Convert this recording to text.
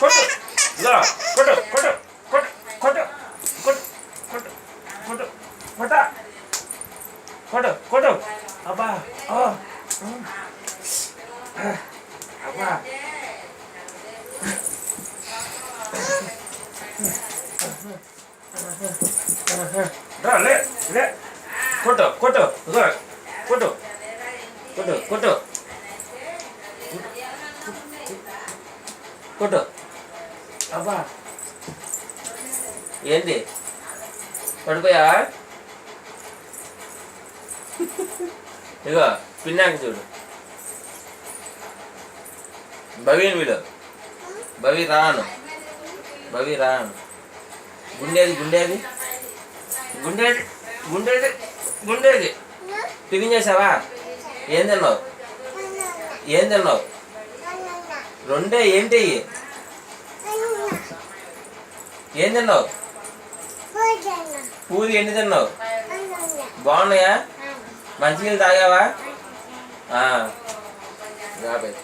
కొట్టు ఇదిగో కొట్టు కొట్టు కొట్టు కొట్టు కొట్టు కొట్టు కొట్టు కొట్ట కొట్టు కొట్టు అబ్బా అబ్బా లే లే కొట్టు కొట్టు ఇదిగో కొట్టు కొట్టు కొట్టు కొట్టు అబ్బా ఏంటి పడిపోయా ఇగో పిన్నాక చూడు భవిని వీడు భవి రాను గుండేది గుండేది గుండేది గుండేది గుండేది టిఫిన్ చేసావా ఏం తిన్నావు రెండే ఏంటి ఏం తిన్నావు పూరి ఎన్ని తిన్నావు బాగున్నాయా మంచినీళ్ళు తాగావా రాబోయ్